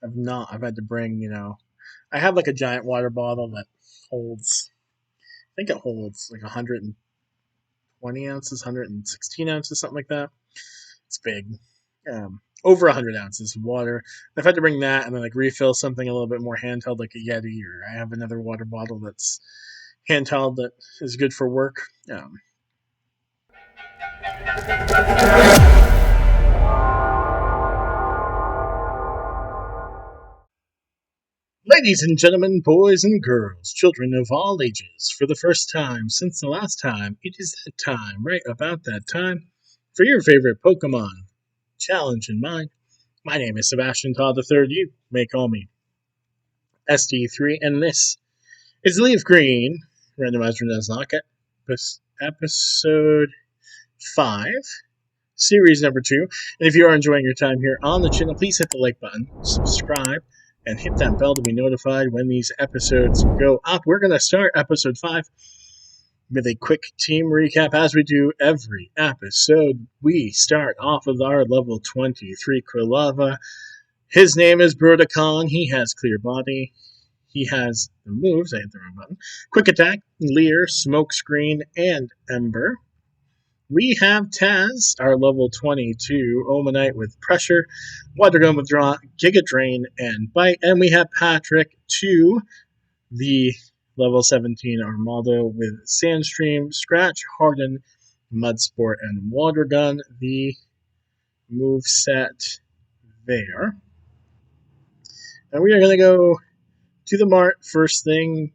I've had to bring, I have like a giant water bottle that holds, I think it holds like 120 ounces, 116 ounces, something like that. It's big. Over 100 ounces of water. I've had to bring that and then like refill something a little bit more handheld, like a Yeti, or I have another water bottle that's handheld that is good for work. Ladies and gentlemen, boys and girls, children of all ages, for the first time since the last time, it is that time, right about that time, for your favorite Pokemon challenge in mind. My name is Sebastian Todd III. You may call me SD3, and this is LeafGreen, Randomizer Nuzlocke, episode 5, series number 2. And if you are enjoying your time here on the channel, please hit the like button, subscribe, and hit that bell to be notified when these episodes go up. We're going to start episode 5 with a quick team recap. As we do every episode, we start off with our level 23 Quilava. His name is Brodekan. He has Clear Body. He has the moves. I hit the wrong button. Quick Attack, Leer, Smokescreen, and Ember. We have Taz, our level 22 Omanite with Pressure, Water Gun Withdraw, Giga Drain, and Bite. And we have Patrick 2, the level 17 Armaldo with Sandstream, Scratch, Harden, Mud Sport, and Water Gun. The move set there. And we are going to go to the mart first thing.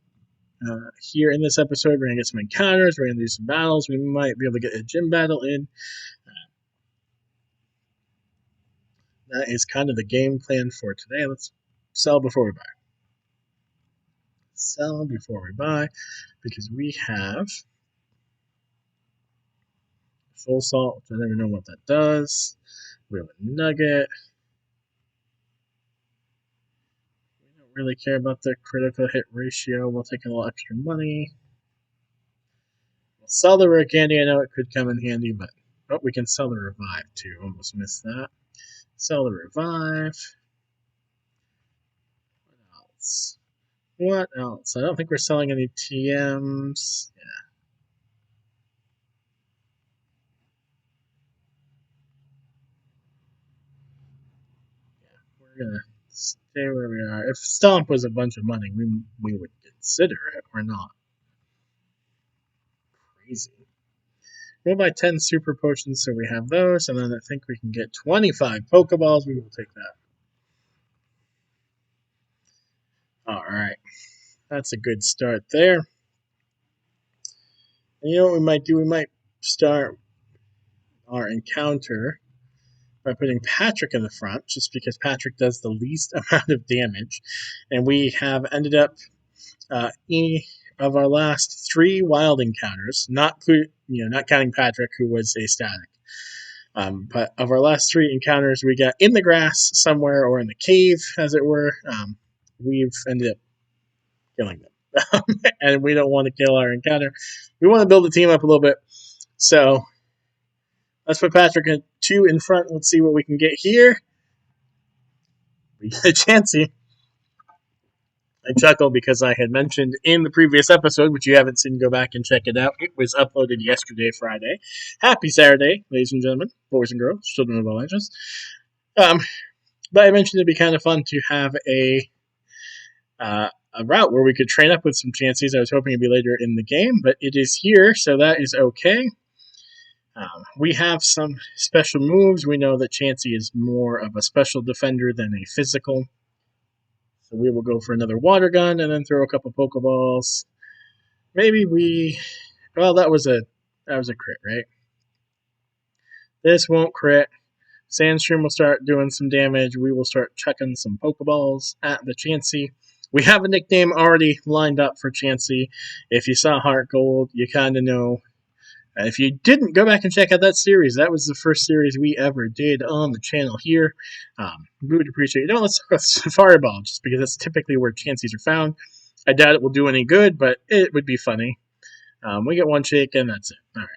Here in this episode, we're going to get some encounters, we're going to do some battles, we might be able to get a gym battle in. That is kind of the game plan for today. Let's sell before we buy. Sell before we buy, because we have full salt, which I don't even know what that does. We have a nugget. We don't really care about the critical hit ratio. We'll take a little extra money. We'll sell the rare candy. I know it could come in handy, but we can sell the revive too. Almost missed that. Sell the revive. What else? What else? I don't think we're selling any TMs. Yeah. We're gonna stay where we are. If Stomp was a bunch of money, we would consider it. We're not crazy. We'll buy 10 super potions, so we have those, and then I think we can get 25 Pokeballs. We will take that. Alright. That's a good start there. And you know what we might do? We might start our encounter by putting Patrick in the front, just because Patrick does the least amount of damage. And we have ended up, of our last 3 wild encounters, not counting Patrick, who was a static, but of our last 3 encounters, we got in the grass somewhere, or in the cave, as it were. We've ended up killing them. And we don't want to kill our encounter. We want to build the team up a little bit. So let's put Patrick at 2 in front. Let's see what we can get here. We get a Chansey. I chuckle because I had mentioned in the previous episode, which you haven't seen, go back and check it out. It was uploaded yesterday, Friday. Happy Saturday, ladies and gentlemen, boys and girls, children of all ages. But I mentioned it'd be kind of fun to have a route where we could train up with some Chanseys. I was hoping it'd be later in the game, but it is here, so that is okay. We have some special moves. We know that Chansey is more of a special defender than a physical. So we will go for another water gun and then throw a couple Pokeballs. Maybe that was a crit, right? This won't crit. Sandstream will start doing some damage. We will start chucking some Pokeballs at the Chansey. We have a nickname already lined up for Chansey. If you saw Heart Gold, you kind of know. If you didn't, go back and check out that series. That was the first series we ever did on the channel here. We would appreciate it. Let's talk about Safari Ball, just because that's typically where Chanseys are found. I doubt it will do any good, but it would be funny. We get 1 shake, and that's it. All right.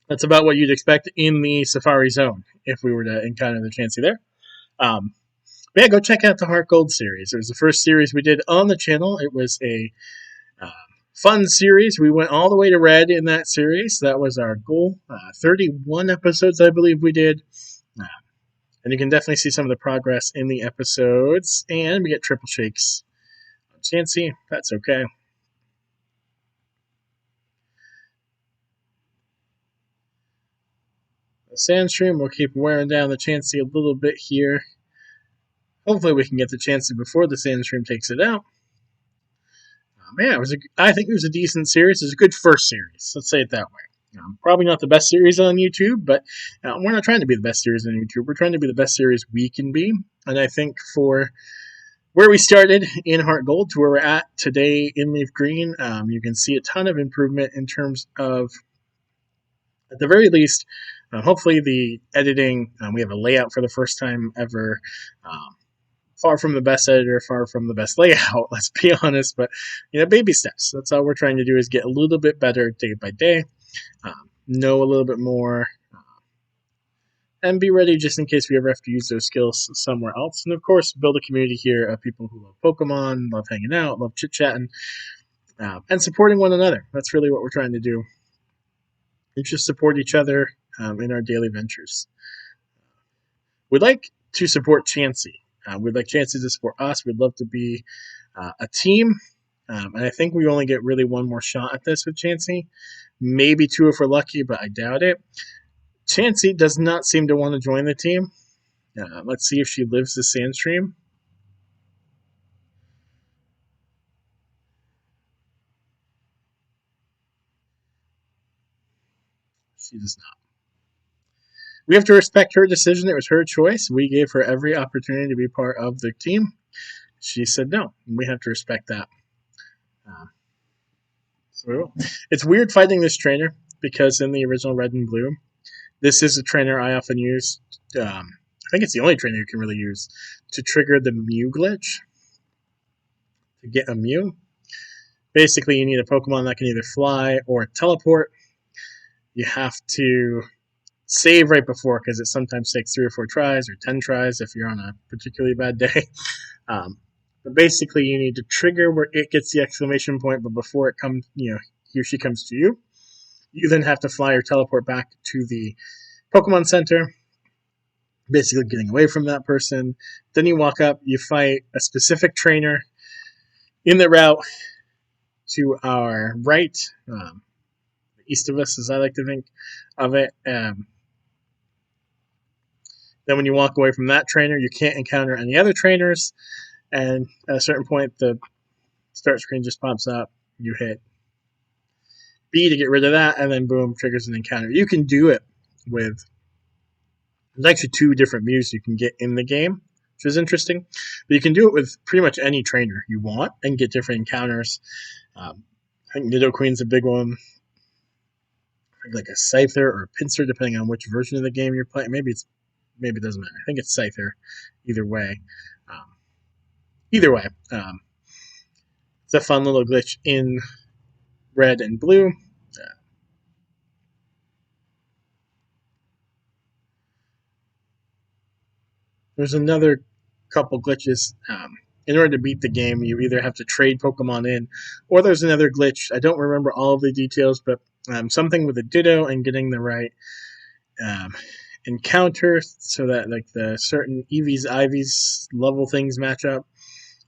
That's about what you'd expect in the Safari Zone if we were to encounter the Chansey there. But yeah, go check out the Heart Gold series. It was the first series we did on the channel. It was a uh, fun series. We went all the way to red in that series. That was our goal. 31 episodes, I believe we did. Uh, and you can definitely see some of the progress in the episodes. And we get triple shakes on Chansey. That's okay. The Sandstream will keep wearing down the Chansey a little bit here. Hopefully we can get the Chansey before the Sandstream takes it out. Yeah, I think it was a decent series. It was a good first series. Let's say it that way. Probably not the best series on YouTube, but we're not trying to be the best series on YouTube. We're trying to be the best series we can be. And I think for where we started in Heart Gold to where we're at today in LeafGreen, you can see a ton of improvement in terms of, at the very least, hopefully the editing. We have a layout for the first time ever. Far from the best editor, far from the best layout, let's be honest, but baby steps. That's all we're trying to do, is get a little bit better day by day, know a little bit more, and be ready just in case we ever have to use those skills somewhere else. And of course, build a community here of people who love Pokemon, love hanging out, love chit-chatting, and supporting one another. That's really what we're trying to do. We just support each other in our daily ventures. We'd like to support Chansey. We'd like Chansey to support us. We'd love to be a team. And I think we only get really one more shot at this with Chansey. Maybe two if we're lucky, but I doubt it. Chansey does not seem to want to join the team. Let's see if she lives the Sandstream. She does not. We have to respect her decision. It was her choice. We gave her every opportunity to be part of the team. She said no. We have to respect that. So it's weird fighting this trainer, because in the original Red and Blue, this is a trainer I often use. I think it's the only trainer you can really use to trigger the Mew glitch. To get a Mew, basically you need a Pokemon that can either fly or teleport. You have to save right before, because it sometimes takes 3 or 4 tries or 10 tries if you're on a particularly bad day. But basically, you need to trigger where it gets the exclamation point, but before it comes, he or she comes to you, you then have to fly or teleport back to the Pokemon Center, basically getting away from that person. Then you walk up, you fight a specific trainer in the route to our right, east of us, as I like to think of it. Then when you walk away from that trainer, you can't encounter any other trainers. And at a certain point, the start screen just pops up. You hit B to get rid of that, and then boom, triggers an encounter. You can do it with, there's actually 2 different Mews you can get in the game, which is interesting. But you can do it with pretty much any trainer you want and get different encounters. I think Nidoqueen's a big one. Like a Scyther or a Pinsir, depending on which version of the game you're playing. Maybe it doesn't matter. I think it's Scyther. Either way, it's a fun little glitch in Red and Blue. There's another couple glitches. In order to beat the game, you either have to trade Pokemon in, or there's another glitch. I don't remember all of the details, but something with a Ditto and getting the right encounter so that like the certain EVs, IVs level things match up,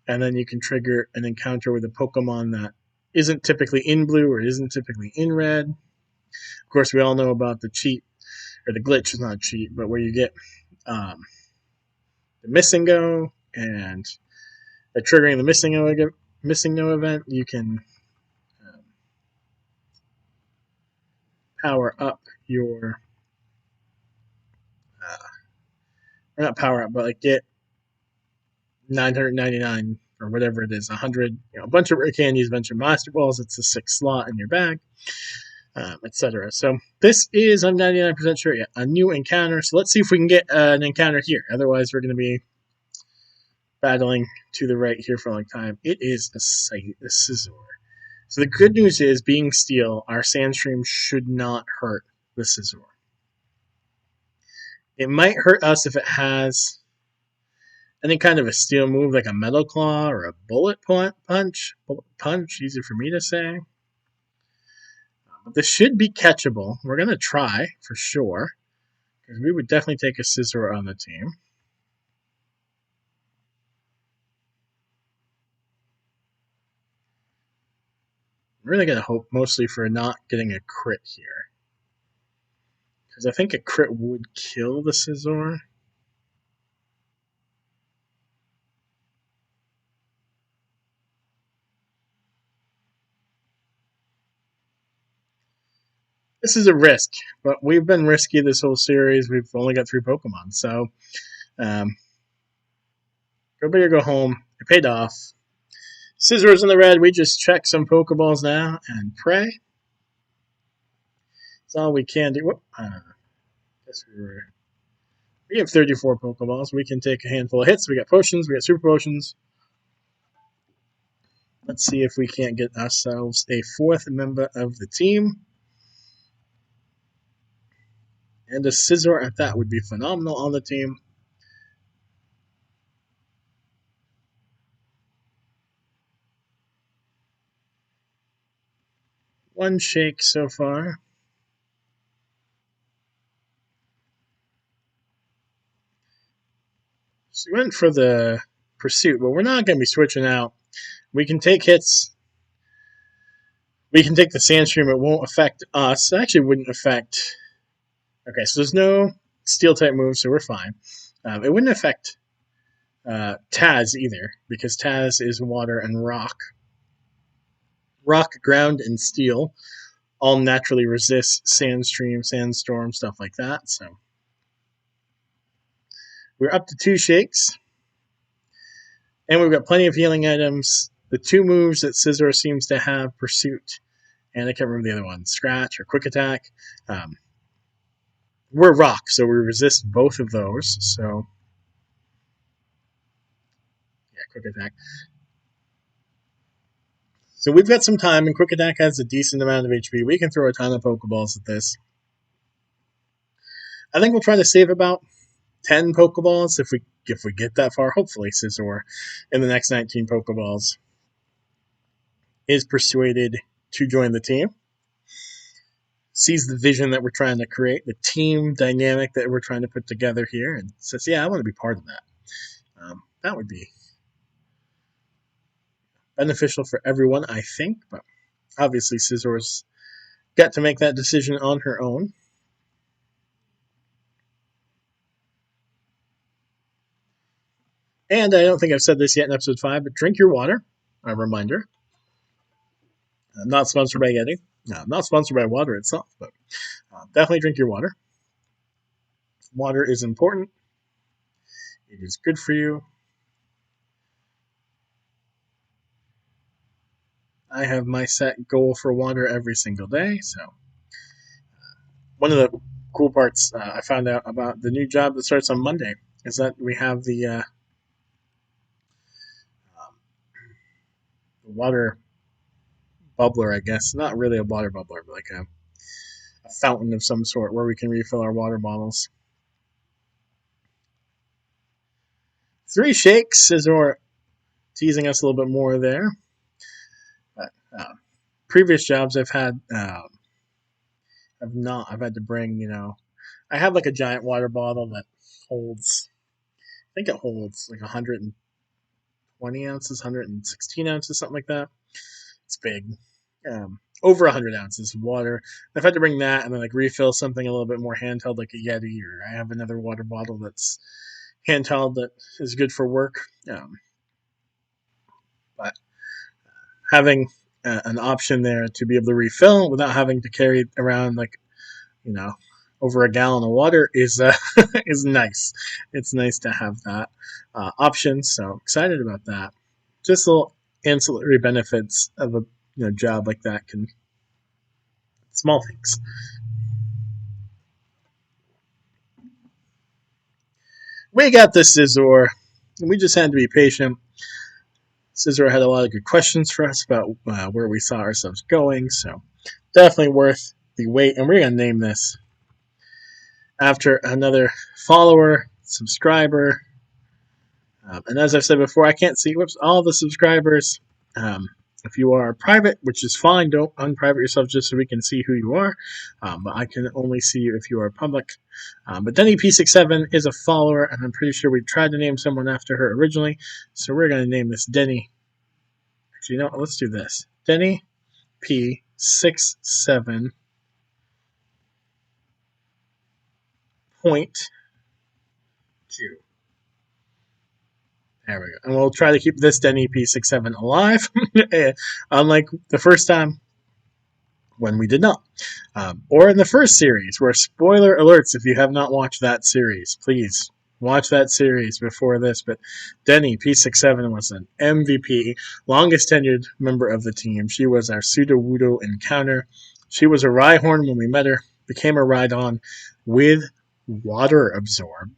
and then you can trigger an encounter with a Pokemon that isn't typically in Blue or isn't typically in Red. Of course, we all know about the cheat, or the glitch is not a cheat, but where you get the Missing Go, and by triggering the Missing No event, you can power up your, or not power up, but like get 999 or whatever it is, 100, a bunch of rare candies, a bunch of Master Balls. It's a 6 slot in your bag, etc. So this is, I'm 99% sure, a new encounter. So let's see if we can get an encounter here. Otherwise, we're going to be battling to the right here for a long time. It is a Scizor. So the good news is, being Steel, our Sandstream should not hurt the Scizor. It might hurt us if it has any kind of a steel move like a metal claw or a bullet punch. Bullet punch, easy for me to say. But this should be catchable. We're going to try for sure, because we would definitely take a Scizor on the team. I'm really going to hope mostly for not getting a crit here, because I think a crit would kill the Scizor. This is a risk, but we've been risky this whole series. We've only got 3 Pokemon, so go big or go home. It paid off. Scizor's in the red. We just check some Pokeballs now and pray. That's all we can do. Guess we have 34 Pokeballs. We can take a handful of hits. We got potions. We got super potions. Let's see if we can't get ourselves a 4th member of the team. And a Scizor at that would be phenomenal on the team. One shake so far. So we went for the pursuit, but we're not going to be switching out. We can take hits. We can take the Sandstream. It won't affect us. It actually wouldn't affect... Okay, so there's no Steel-type moves, so we're fine. It wouldn't affect Taz either, because Taz is water and rock. Rock, ground, and steel all naturally resist Sandstream, Sandstorm, stuff like that. So we're up to 2 shakes. And we've got plenty of healing items. The 2 moves that Scizor seems to have, Pursuit, and I can't remember the other one, Scratch or Quick Attack. We're rock, so we resist both of those. So, yeah, Quick Attack. So we've got some time, and Quick Attack has a decent amount of HP. We can throw a ton of Pokeballs at this. I think we'll try to save about 10 Pokeballs if we get that far. Hopefully, Scizor in the next 19 Pokeballs is persuaded to join the team. Sees the vision that we're trying to create, the team dynamic that we're trying to put together here, and says, yeah, I want to be part of that. That would be beneficial for everyone, I think, but obviously Scizor's got to make that decision on her own. And I don't think I've said this yet in episode 5, but drink your water. A reminder. I'm not sponsored by Yeti. I'm not sponsored by water itself, but definitely drink your water. Water is important. It is good for you. I have my set goal for water every single day. So one of the cool parts I found out about the new job that starts on Monday is that we have the water bubbler, I guess. Not really a water bubbler, but like a fountain of some sort where we can refill our water bottles. 3 shakes, Scizor teasing us a little bit more there. But previous jobs I've had, I've had to bring, I have like a giant water bottle that holds, I think it holds like 120 ounces, 116 ounces, something like that. It's big. Over 100 ounces of water. I've had to bring that and then like refill something a little bit more handheld, like a Yeti, or I have another water bottle that's handheld that is good for work. But having an option there to be able to refill without having to carry around like, over a gallon of water is is nice. It's nice to have that option. So excited about that. Just little ancillary benefits of a job like that, small things. We got this Scizor. We just had to be patient. Scizor had a lot of good questions for us about where we saw ourselves going, so definitely worth the wait. And we're going to name this after another follower, subscriber, And as I've said before, I can't see all the subscribers. If you are private, which is fine, don't unprivate yourself just so we can see who you are. But I can only see you if you are public. But Denny P67 is a follower, and I'm pretty sure we tried to name someone after her originally. So we're going to name this Denny. Actually, you know what? Let's do this. Denny P67 .2. There we go. And we'll try to keep this Denny P67 alive, unlike the first time when we did not. Or in the first series, where spoiler alerts if you have not watched that series. Please watch that series before this. But Denny P67 was an MVP, longest tenured member of the team. She was our Sudowoodo encounter. She was a Rhyhorn when we met her, became a Rhydon with Water Absorb.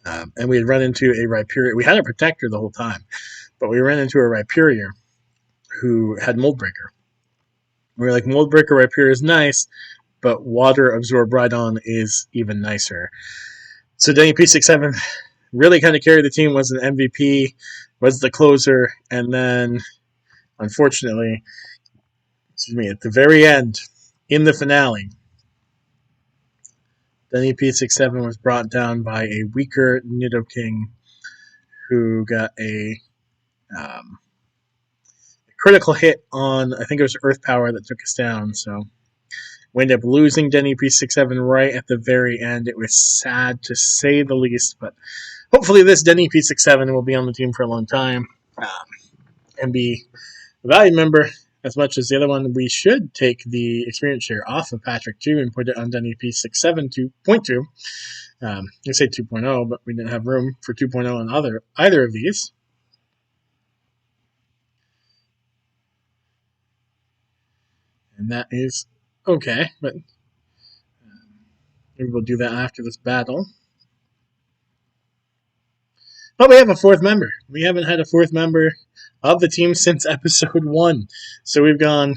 And we had run into a Rhyperior. We had a Protector the whole time, but we ran into a Rhyperior who had Moldbreaker. We were like, Moldbreaker Rhyperior is nice, but Water Absorb Rhydon is even nicer. So Denny P67 really kind of carried the team, was an MVP, was the closer, and then, unfortunately, at the very end, in the finale, Denny P67 was brought down by a weaker Nidoking who got a critical hit on, I think it was Earth Power that took us down. So we ended up losing Denny P67 right at the very end. It was sad to say the least, but hopefully this Denny P67 will be on the team for a long time and be a valued member. As much as the other one, we should take the experience share off of Patrick 2 and put it on Denny P67 2.2. I say 2.0, but we didn't have room for 2.0 on either of these. And that is okay, but maybe we'll do that after this battle. But we have a fourth member. We haven't had a fourth member of the team since episode 1. So we've gone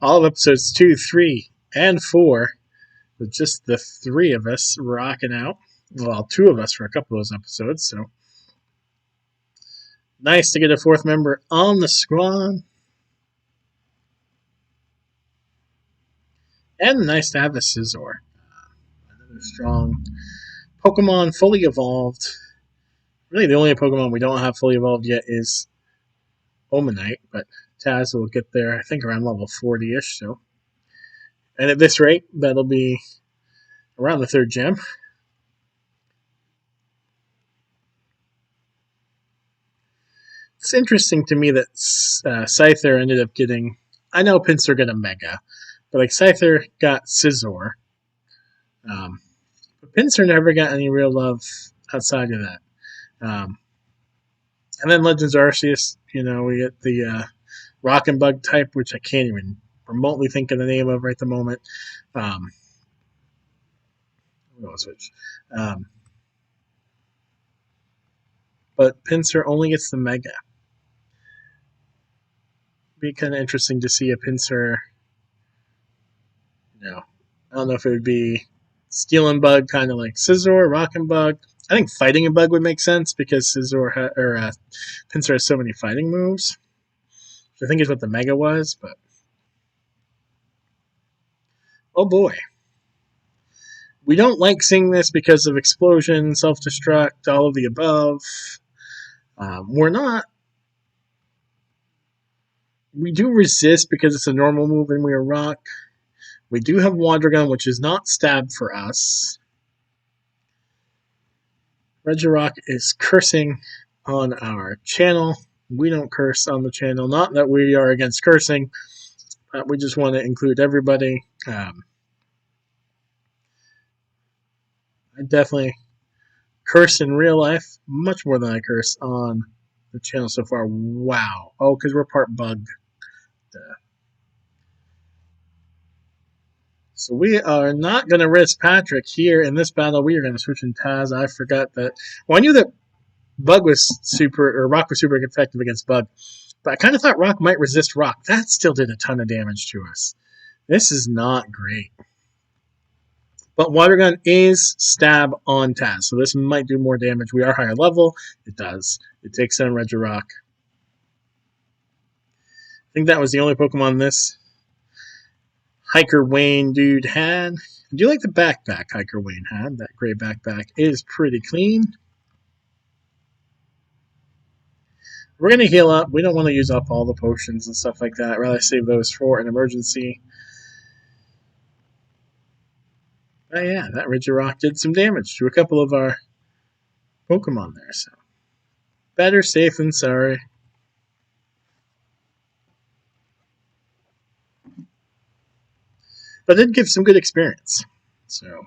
all of episodes 2, 3, and 4 with just the 3 of us rocking out. Well, 2 of us for a couple of those episodes. So nice to get a fourth member on the squad. And nice to have a Scizor. Another strong Pokemon, fully evolved. Really, the only Pokemon we don't have fully evolved yet is Omanite, but Taz will get there, I think, around level 40-ish. So, and at this rate, that'll be around the 3rd gem. It's interesting to me that Scyther ended up getting... I know Pinsir got a Mega, but like Scyther got Scizor. But Pinsir never got any real love outside of that. And then Legends Arceus, we get the Rock and Bug type, which I can't even remotely think of the name of right at the moment. We'll switch. But Pinsir only gets the Mega. Be kind of interesting to see a Pinsir. I don't know if it would be Steel and Bug, kind of like Scizor, Rock and Bug. I think Fighting and Bug would make sense because Pinsir has so many fighting moves. Which I think is what the Mega was, but oh boy. We don't like seeing this because of explosion, self-destruct, all of the above. We do resist because it's a normal move and we are rock. We do have Water Gun, which is not stab for us. Regirock is cursing on our channel. We don't curse on the channel. Not that we are against cursing, but we just want to include everybody. I definitely curse in real life much more than I curse on the channel so far. Wow. Oh, because we're part bug. So we are not going to risk Patrick here in this battle. We are going to switch in Taz. I forgot that. Well, I knew that Rock was super effective against Bug, but I kind of thought Rock might resist Rock. That still did a ton of damage to us. This is not great. But Water Gun is stab on Taz, so this might do more damage. We are higher level. It does. It takes down Regirock. I think that was the only Pokemon this Hiker Wayne dude had. I do like the backpack Hiker Wayne had. That gray backpack is pretty clean. We're going to heal up. We don't want to use up all the potions and stuff like that. I'd rather save those for an emergency. But yeah, that Regirock did some damage to a couple of our Pokemon there. So better safe than sorry. But it did give some good experience. So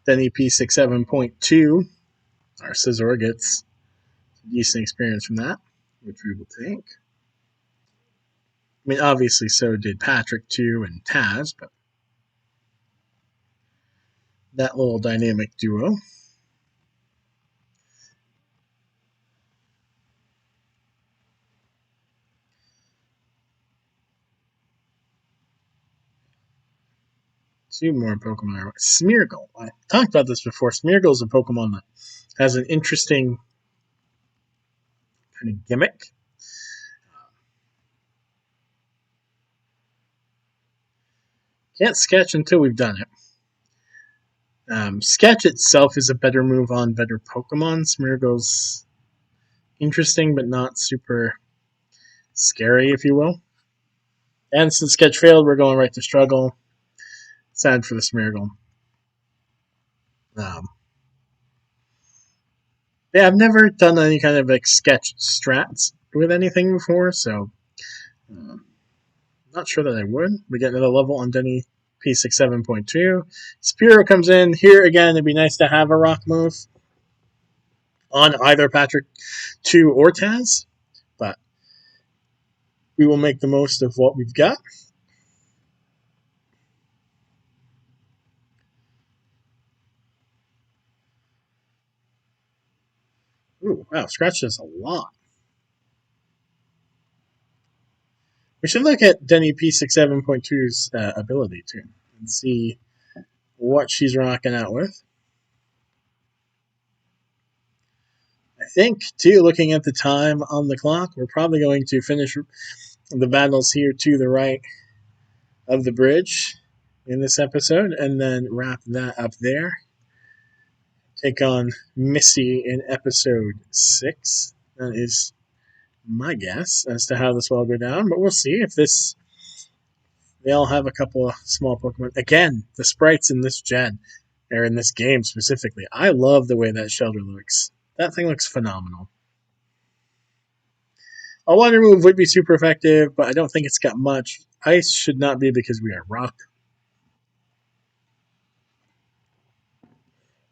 then EP67.2, our Scizor gets decent experience from that, which we will take. I mean, obviously, so did Patrick too and Taz, but that little dynamic duo. Two more Pokemon. Smeargle. I talked about this before. Smeargle is a Pokemon that has an interesting kind of gimmick. Can't sketch until we've done it. Sketch itself is a better move on better Pokemon. Smeargle's interesting, but not super scary, if you will. And since Sketch failed, we're going right to Struggle. Sad for the Smeargle. Yeah, I've never done any kind of like sketch strats with anything before, so not sure that I would. We get another level on Denny P67.2. Spearow comes in. Here again, it'd be nice to have a rock move on either Patrick 2 or Taz, but we will make the most of what we've got. Ooh, wow, Scratch does a lot. We should look at Denny P67.2's ability too and see what she's rocking out with. I think, too, looking at the time on the clock, we're probably going to finish the battles here to the right of the bridge in this episode and then wrap that up there. Take on Missy in episode 6. That is my guess as to how this will all go down, but we'll see if this. They all have a couple of small Pokemon. Again, the sprites in this gen, or in this game specifically, I love the way that shelter looks. That thing looks phenomenal. A water move would be super effective, but I don't think it's got much. Ice should not be because we are rock.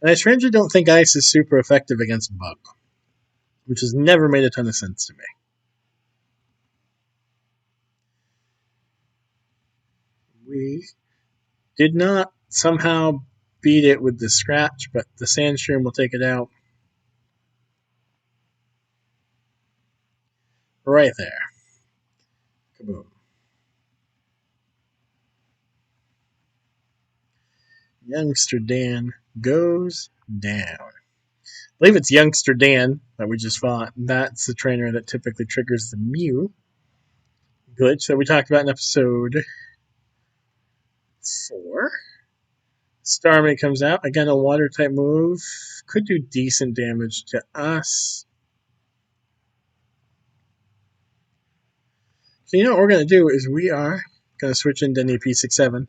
And I strangely don't think ice is super effective against bug, which has never made a ton of sense to me. We did not somehow beat it with the scratch, but the Sandstream will take it out. Right there. Kaboom. Youngster Dan goes down. I believe it's Youngster Dan that we just fought. That's the trainer that typically triggers the Mew glitch that we talked about in episode 4. Starmie comes out. Again, a water type move. Could do decent damage to us. So you know what we're going to do is we are going to switch into P67.2.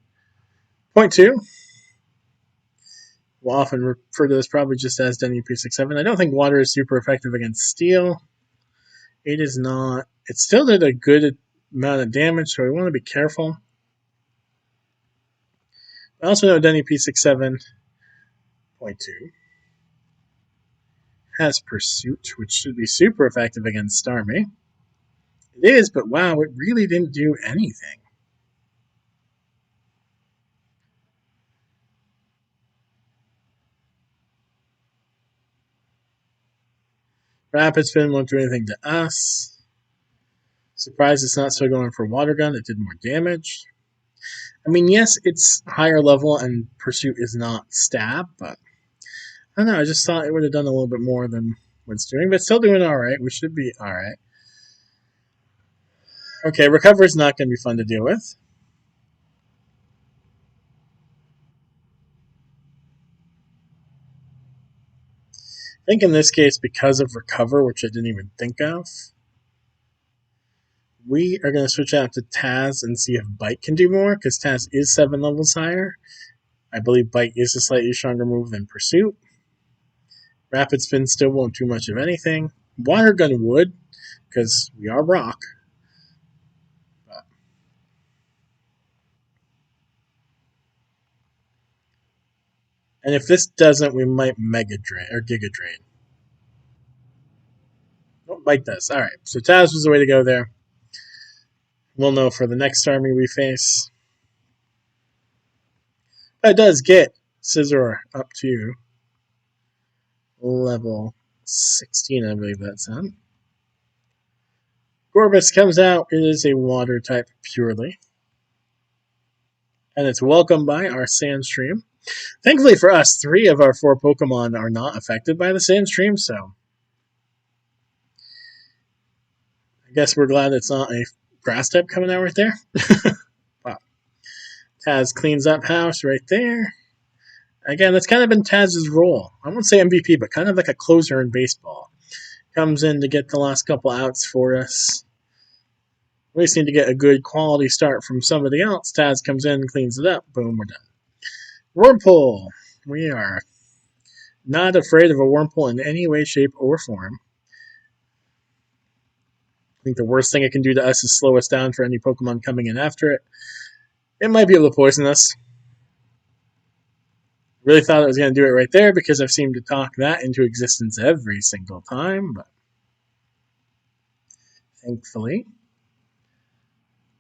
We'll often refer to this probably just as Denny P67. I don't think water is super effective against steel. It is not. It still did a good amount of damage, so we want to be careful. I also know Denny P67.2 has Pursuit, which should be super effective against Starmie. It is, but wow, it really didn't do anything. Rapid Spin won't do anything to us. Surprised it's not still going for Water Gun. It did more damage. I mean, yes, it's higher level and Pursuit is not stab, but I don't know. I just thought it would have done a little bit more than what it's doing, but still doing all right. We should be all right. Okay, Recover is not going to be fun to deal with. I think in this case, because of Recover, which I didn't even think of, we are going to switch out to Taz and see if Bite can do more, because Taz is 7 levels higher. I believe Bite is a slightly stronger move than Pursuit. Rapid Spin still won't do much of anything. Water Gun would, because we are Rock. But and if this doesn't, we might Mega Drain or Giga Drain. Oh, Bite does. All right, so Taz was the way to go there. We'll know for the next army we face. That does get Scizor up to level 16, I believe that's on. Gorbis comes out. It is a water type purely. And it's welcomed by our Sandstream. Thankfully for us, 3 of our 4 Pokemon are not affected by the Sandstream, so I guess we're glad it's not a grass type coming out right there. Wow. Taz cleans up house right there. Again, that's kind of been Taz's role. I won't say MVP, but kind of like a closer in baseball. Comes in to get the last couple outs for us. We just need to get a good quality start from somebody else. Taz comes in, cleans it up. Boom, we're done. Wurmple. We are not afraid of a Wurmple in any way, shape, or form. I think the worst thing it can do to us is slow us down for any Pokemon coming in after it. It might be able to poison us. Really thought it was going to do it right there because I've seemed to talk that into existence every single time, but thankfully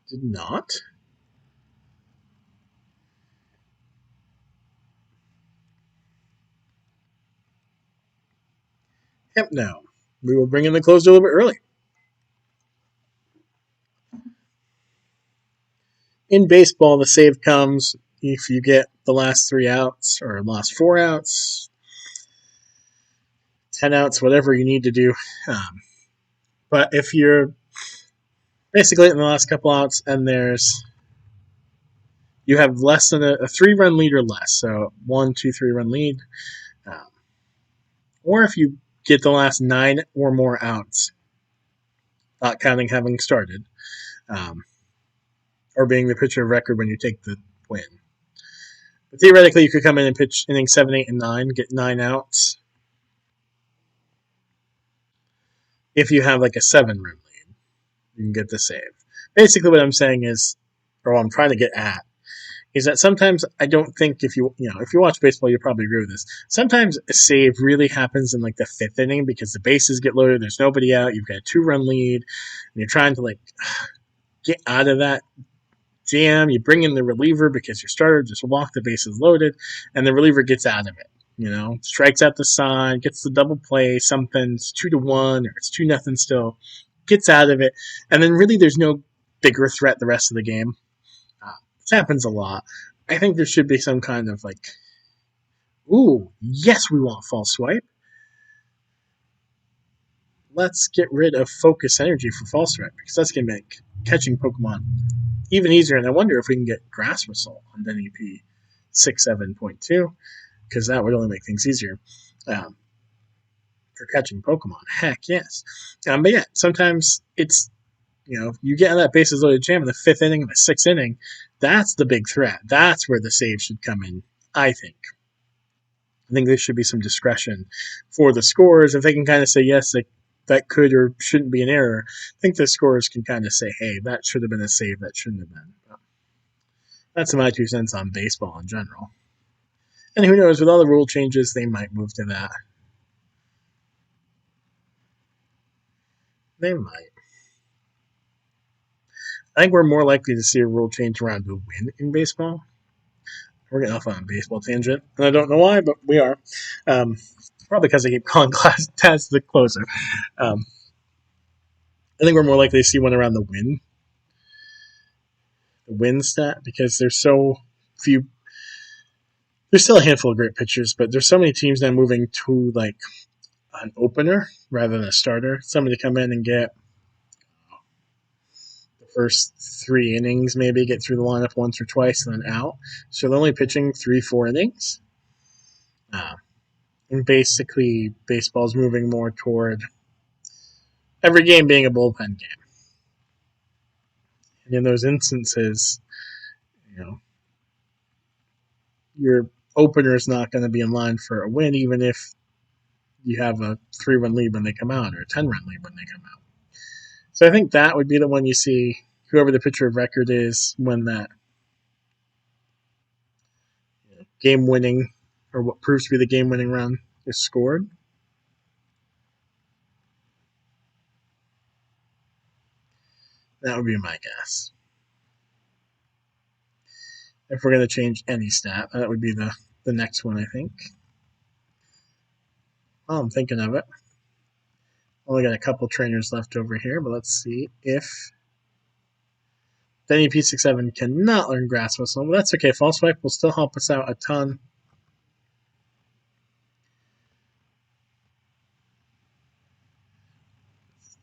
did not. Yep, no. We will bring in the close a little bit early. In baseball, the save comes if you get the last 3 outs or last 4 outs, 10 outs, whatever you need to do. But if you're basically in the last couple outs and you have less than a 3-run lead or less, so 1, 2, 3-run lead, or if you get the last 9 or more outs, not counting having started, or being the pitcher of record when you take the win. But theoretically, you could come in and pitch innings 7, 8, and 9, get 9 outs. If you have like a 7-run lead, you can get the save. Basically, what I'm saying is, or what I'm trying to get at, is that sometimes I don't think if you watch baseball, you'll probably agree with this. Sometimes a save really happens in like the 5th inning because the bases get loaded, there's nobody out, you've got a 2-run lead, and you're trying to like get out of that jam. You bring in the reliever because your starter just walked the bases loaded, and the reliever gets out of it. Strikes out the side, gets the double play, something's 2-1 or it's 2-0 still, gets out of it, and then really there's no bigger threat the rest of the game. This happens a lot. I think there should be some kind of like, ooh, yes, we want false swipe. Let's get rid of focus energy for false swipe because that's going to make catching Pokemon even easier. And I wonder if we can get Grass Whistle on NEP 6.7.2 because that would only make things easier for catching Pokemon. Heck yes. But yeah, sometimes it's, you get in that bases loaded jam in the 5th inning and the 6th inning. That's the big threat. That's where the save should come in, I think. I think there should be some discretion for the scorers. If they can kind of say, yes, that could or shouldn't be an error, I think the scorers can kind of say, hey, that should have been a save, that shouldn't have been. But that's my 2 cents on baseball in general. And who knows, with all the rule changes, they might move to that. They might. I think we're more likely to see a rule change around the win in baseball. We're getting off on a baseball tangent, and I don't know why, but we are. Probably because I keep calling Taz the closer. I think we're more likely to see one around the win the win stat, because there's so few. There's still a handful of great pitchers, but there's so many teams now moving to like an opener rather than a starter. Somebody to come in and get the first 3 innings, maybe get through the lineup once or twice, and then out. So they're only pitching 3-4 innings. And basically, baseball's moving more toward every game being a bullpen game. And in those instances, your opener is not going to be in line for a win, even if you have a 3-run lead when they come out or a 10-run lead when they come out. So I think that would be the one you see whoever the pitcher of record is when that game-winning or what proves to be the game-winning run is scored. That would be my guess. If we're going to change any stat, that would be the next one, I think. Oh, I'm thinking of it. Only got a couple trainers left over here, but let's see if Denny P67 cannot learn Grass Whistle. Well, that's okay. False Swipe will still help us out a ton.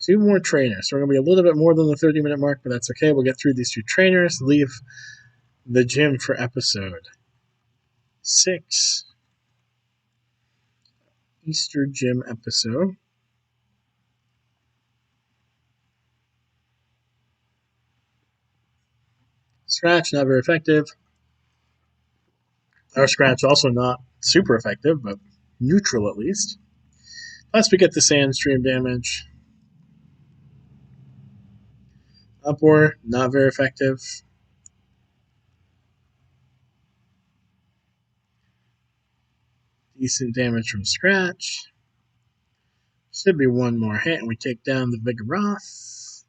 Two more trainers. So we're going to be a little bit more than the 30-minute mark, but that's okay. We'll get through these 2 trainers, leave the gym for episode 6. Easter gym episode. Scratch, not very effective. Our Scratch also not super effective, but neutral at least. Plus we get the sand stream damage. Upward, not very effective. Decent damage from Scratch. Should be one more hit, and we take down the Vigoroth.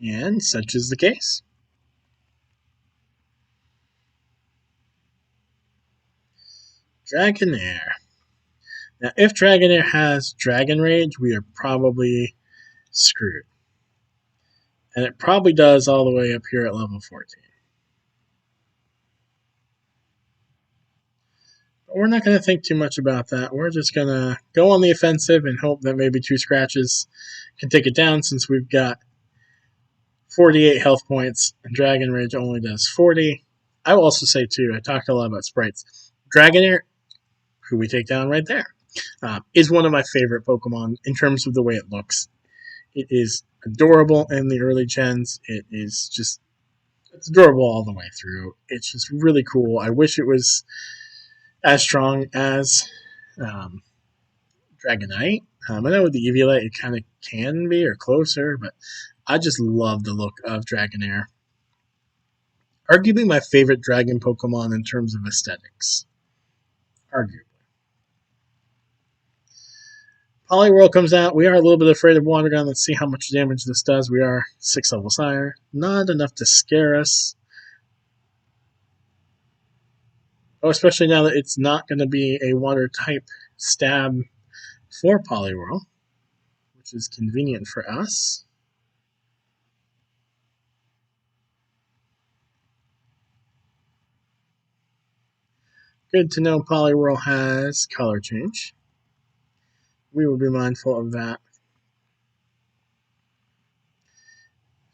And such is the case. Dragonair. Now, if Dragonair has Dragon Rage, we are probably screwed. And it probably does all the way up here at level 14. But we're not going to think too much about that. We're just going to go on the offensive and hope that maybe 2 scratches can take it down, since we've got 48 health points and Dragon Rage only does 40. I will also say, too, I talked a lot about sprites. Dragonair, who we take down right there, is one of my favorite Pokemon in terms of the way it looks. It is adorable in the early gens. It's adorable all the way through. It's just really cool. I wish it was as strong as Dragonite. I know with the Eviolite it kind of can be, or closer, but I just love the look of Dragonair. Arguably my favorite dragon Pokemon in terms of aesthetics. Arguably. Poliwhirl comes out. We are a little bit afraid of Water Gun. Let's see how much damage this does. We are 6 levels higher. Not enough to scare us. Oh, especially now that it's not going to be a water type stab for Poliwhirl, which is convenient for us. Good to know Poliwhirl has color change. We will be mindful of that.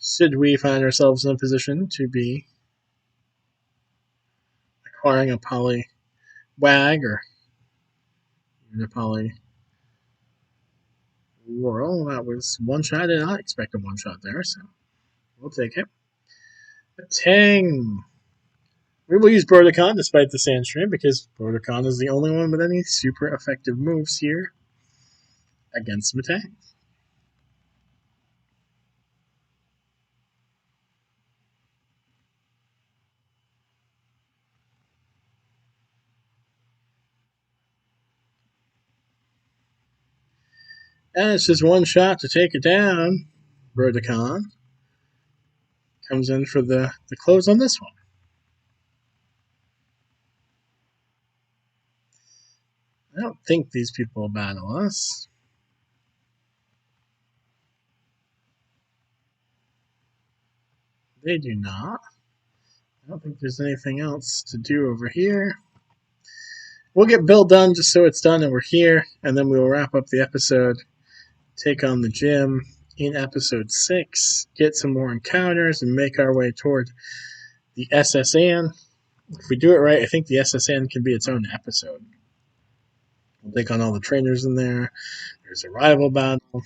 Should we find ourselves in a position to be acquiring a Poliwag or even a Poliwhirl, that was one shot. I did not expect a one shot there, so we'll take it. A Tang. We will use Brodekan despite the Sandstream, because Brodekan is the only one with any super effective moves here against Metang. And it's just one shot to take it down. Brodekan comes in for the close on this one. I don't think these people will battle us. They do not. I don't think there's anything else to do over here. We'll get Bill done just so it's done and we're here, and then we will wrap up the episode, take on the gym in episode 6, get some more encounters, and make our way toward the SSN. If we do it right, I think the SSN can be its own episode. We'll take on all the trainers in there. There's a rival battle.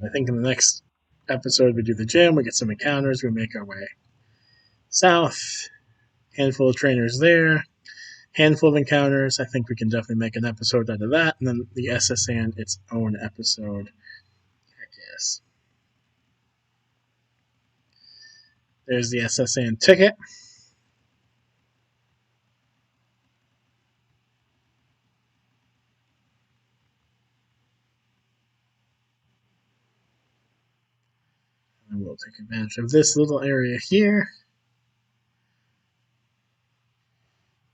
I think in the next episode we do the gym, we get some encounters, we make our way south. Handful of trainers there. Handful of encounters. I think we can definitely make an episode out of that. And then the SSN, its own episode, I guess. There's the SSN ticket. And we'll take advantage of this little area here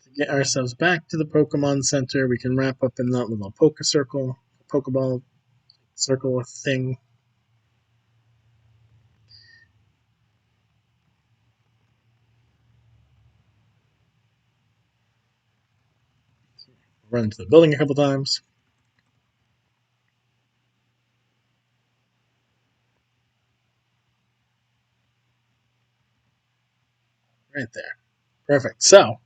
to get ourselves back to the Pokemon Center. We can wrap up in that little Pokeball circle thing. Run into the building a couple times. Right there. Perfect. So,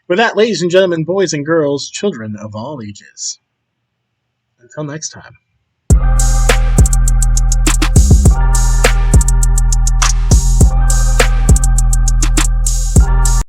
with that, ladies and gentlemen, boys and girls, children of all ages, until next time.